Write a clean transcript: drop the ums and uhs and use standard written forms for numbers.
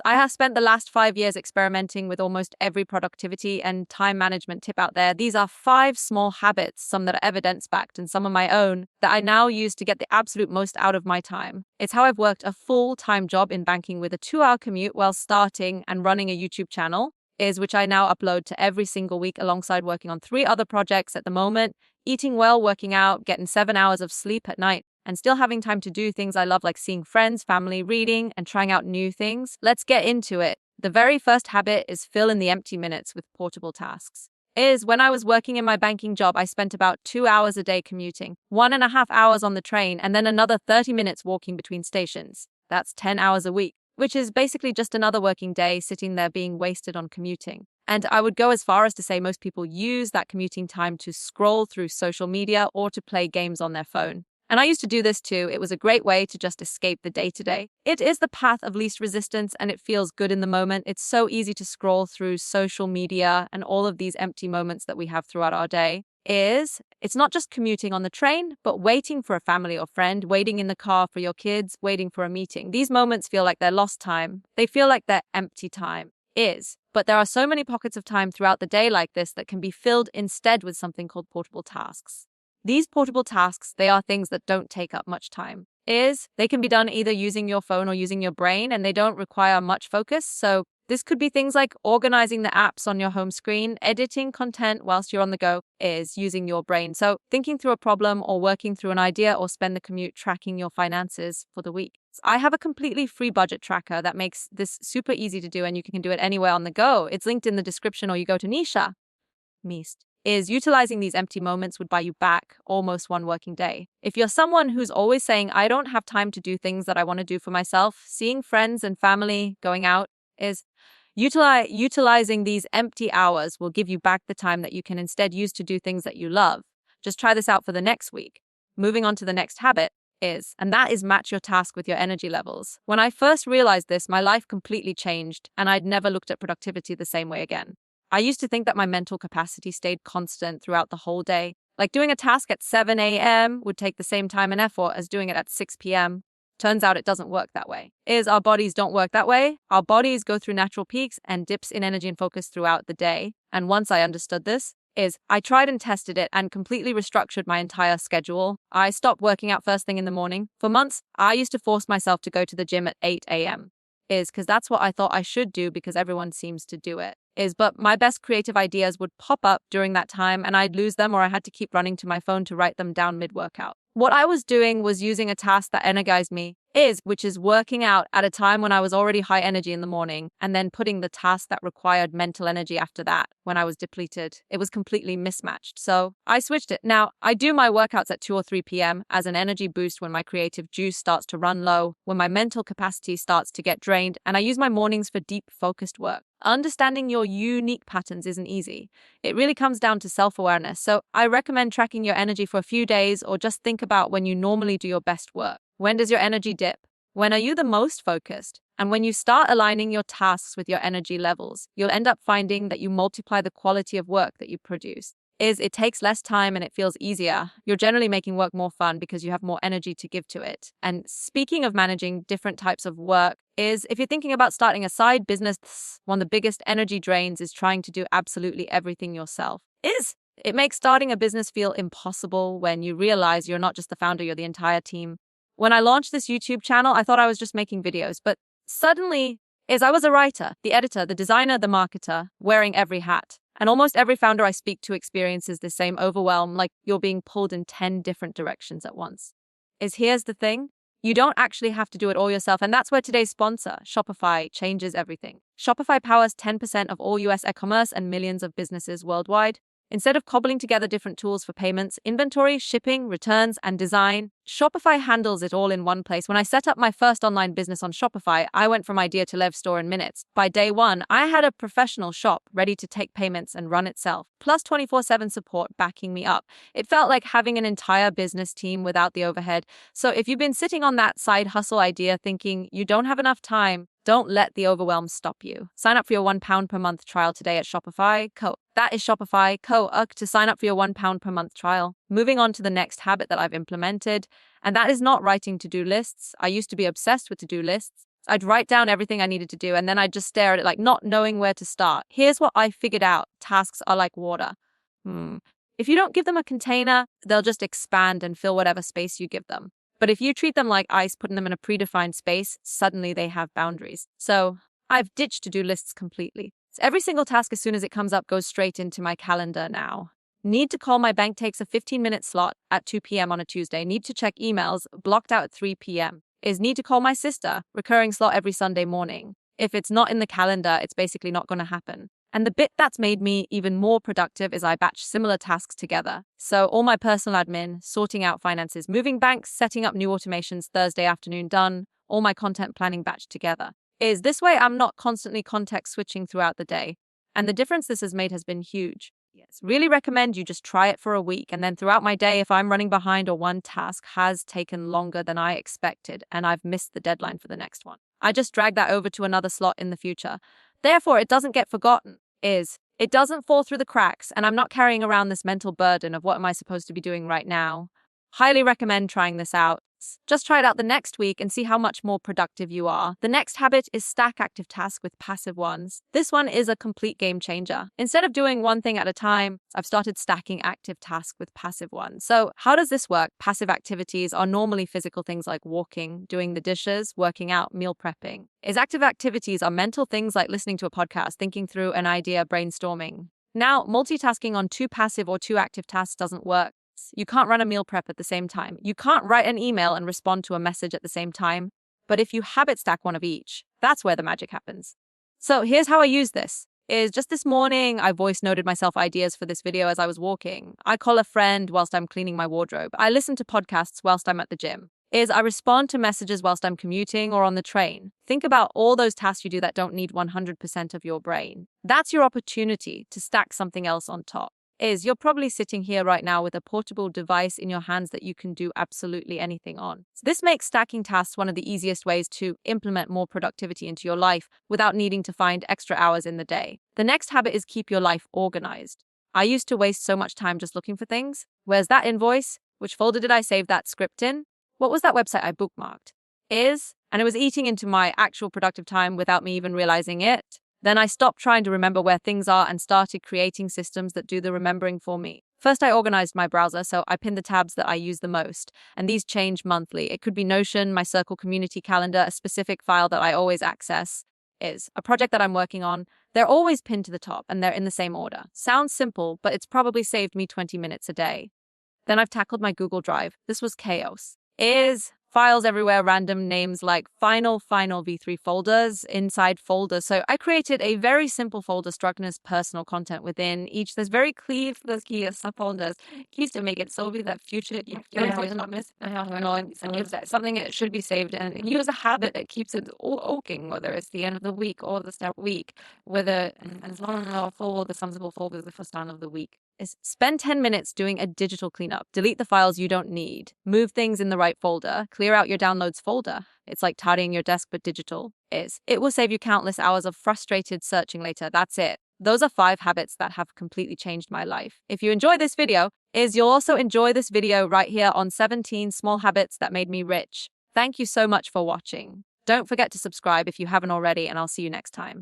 I have spent the last 5 years experimenting with almost every productivity and time management tip out there. These are 5 small habits, some that are evidence-backed and some of my own, that I now use to get the absolute most out of my time. It's how I've worked a full-time job in banking with a 2-hour commute while starting and running a YouTube channel, which I now upload to every single week alongside working on 3 other projects at the moment, eating well, working out, getting 7 hours of sleep at night, and still having time to do things I love like seeing friends, family, reading, and trying out new things. Let's get into it. The very first habit is fill in the empty minutes with portable tasks. When I was working in my banking job, I spent about 2 hours a day commuting, 1.5 hours on the train, and then another 30 minutes walking between stations. That's 10 hours a week, which is basically just another working day sitting there being wasted on commuting. And I would go as far as to say most people use that commuting time to scroll through social media or to play games on their phone. And I used to do this too. It was a great way to just escape the day-to-day. It is the path of least resistance and it feels good in the moment. It's so easy to scroll through social media and all of these empty moments that we have throughout our day. It's not just commuting on the train, but waiting for a family or friend, waiting in the car for your kids, waiting for a meeting. These moments feel like they're lost time. They feel like they're empty time. But there are so many pockets of time throughout the day like this that can be filled instead with something called portable tasks. These portable tasks, they are things that don't take up much time. They can be done either using your phone or using your brain, and they don't require much focus. So this could be things like organizing the apps on your home screen, editing content whilst you're on the go, using your brain. So thinking through a problem or working through an idea, or spend the commute tracking your finances for the week. I have a completely free budget tracker that makes this super easy to do, and you can do it anywhere on the go. It's linked in the description, or you go to Nisha. Utilizing these empty moments would buy you back almost one working day. If you're someone who's always saying, I don't have time to do things that I want to do for myself, seeing friends and family, going out, utilizing these empty hours will give you back the time that you can instead use to do things that you love. Just try this out for the next week. Moving on to the next habit and that is match your task with your energy levels. When I first realized this, my life completely changed and I'd never looked at productivity the same way again. I used to think that my mental capacity stayed constant throughout the whole day. Like doing a task at 7 a.m. would take the same time and effort as doing it at 6 p.m. Turns out it doesn't work that way. Our bodies don't work that way. Our bodies go through natural peaks and dips in energy and focus throughout the day. And once I understood this, I tried and tested it and completely restructured my entire schedule. I stopped working out first thing in the morning. For months, I used to force myself to go to the gym at 8 a.m. Because that's what I thought I should do because everyone seems to do it. But my best creative ideas would pop up during that time and I'd lose them, or I had to keep running to my phone to write them down mid-workout. What I was doing was using a task that energized me, which is working out at a time when I was already high energy in the morning, and then putting the task that required mental energy after that when I was depleted. It was completely mismatched. So I switched it. Now, I do my workouts at 2 or 3 p.m. as an energy boost when my creative juice starts to run low, when my mental capacity starts to get drained, and I use my mornings for deep, focused work. Understanding your unique patterns isn't easy. It really comes down to self-awareness. So I recommend tracking your energy for a few days, or just think about when you normally do your best work. When does your energy dip? When are you the most focused? And when you start aligning your tasks with your energy levels, you'll end up finding that you multiply the quality of work that you produce. It takes less time and it feels easier. You're generally making work more fun because you have more energy to give to it. And speaking of managing different types of work, if you're thinking about starting a side business, one of the biggest energy drains is trying to do absolutely everything yourself. It makes starting a business feel impossible when you realize you're not just the founder, you're the entire team. When I launched this YouTube channel, I thought I was just making videos, but suddenly, I was a writer, the editor, the designer, the marketer, wearing every hat. And almost every founder I speak to experiences the same overwhelm, like you're being pulled in 10 different directions at once. Here's the thing. You don't actually have to do it all yourself, and that's where today's sponsor, Shopify, changes everything. Shopify powers 10% of all US e-commerce and millions of businesses worldwide. Instead of cobbling together different tools for payments, inventory, shipping, returns, and design, Shopify handles it all in one place. When I set up my first online business on Shopify, I went from idea to live store in minutes. By day one, I had a professional shop ready to take payments and run itself, plus 24/7 support backing me up. It felt like having an entire business team without the overhead. So if you've been sitting on that side hustle idea thinking you don't have enough time, don't let the overwhelm stop you. Sign up for your £1 per month trial today at Shopify Co. That is Shopify Co. To sign up for your £1 per month trial. Moving on to the next habit that I've implemented, and that is not writing to-do lists. I used to be obsessed with to-do lists. I'd write down everything I needed to do, and then I'd just stare at it, like not knowing where to start. Here's what I figured out. Tasks are like water. If you don't give them a container, they'll just expand and fill whatever space you give them. But if you treat them like ice, putting them in a predefined space, suddenly they have boundaries. So I've ditched to-do lists completely. So every single task, as soon as it comes up, goes straight into my calendar now. Need to call my bank takes a 15-minute slot at 2 p.m. on a Tuesday. Need to check emails, blocked out at 3 p.m. Is need to call my sister, recurring slot every Sunday morning. If it's not in the calendar, it's basically not going to happen. And the bit that's made me even more productive is I batch similar tasks together. So all my personal admin, sorting out finances, moving banks, setting up new automations Thursday afternoon done, all my content planning batched together. Is this way I'm not constantly context switching throughout the day. And the difference this has made has been huge. Yes, really recommend you just try it for a week, and then throughout my day, if I'm running behind or one task has taken longer than I expected and I've missed the deadline for the next one, I just drag that over to another slot in the future. Therefore, it doesn't get forgotten. It doesn't fall through the cracks, and I'm not carrying around this mental burden of what am I supposed to be doing right now. Highly recommend trying this out. Just try it out the next week and see how much more productive you are. The next habit is stack active tasks with passive ones. This one is a complete game changer. Instead of doing one thing at a time, I've started stacking active tasks with passive ones. So how does this work? Passive activities are normally physical things like walking, doing the dishes, working out, meal prepping. Active activities are mental things like listening to a podcast, thinking through an idea, brainstorming. Now, multitasking on two passive or two active tasks doesn't work. You can't run a meal prep at the same time. You can't write an email and respond to a message at the same time. But if you habit stack one of each, that's where the magic happens. So here's how I use this. Just this morning, I voice noted myself ideas for this video as I was walking. I call a friend whilst I'm cleaning my wardrobe. I listen to podcasts whilst I'm at the gym. I respond to messages whilst I'm commuting or on the train. Think about all those tasks you do that don't need 100% of your brain. That's your opportunity to stack something else on top. You're probably sitting here right now with a portable device in your hands that you can do absolutely anything on. So this makes stacking tasks one of the easiest ways to implement more productivity into your life without needing to find extra hours in the day. The next habit is keep your life organized. I used to waste so much time just looking for things. Where's that invoice? Which folder did I save that script in? What was that website I bookmarked? And it was eating into my actual productive time without me even realizing it. Then I stopped trying to remember where things are and started creating systems that do the remembering for me. First, I organized my browser, so I pinned the tabs that I use the most, and these change monthly. It could be Notion, my Circle community calendar, a specific file that I always access, a project that I'm working on. They're always pinned to the top, and they're in the same order. Sounds simple, but it's probably saved me 20 minutes a day. Then I've tackled my Google Drive. This was chaos. Files everywhere, random names like final v3 folders, inside folders. So I created a very simple folder structured as personal content within each. There's very clear subfolders. Keys to make it so that future you're not missing something that should be saved, and use a habit that keeps it all oaking, whether it's the end of the week or the start week, whether as long as the sensible folder is the first time of the week. Spend 10 minutes doing a digital cleanup. Delete the files you don't need. Move things in the right folder. Clear out your downloads folder. It's like tidying your desk, but digital. It will save you countless hours of frustrated searching later. That's it. Those are 5 habits that have completely changed my life. If you enjoy this video, you'll also enjoy this video right here on 17 small habits that made me rich. Thank you so much for watching. Don't forget to subscribe if you haven't already, and I'll see you next time.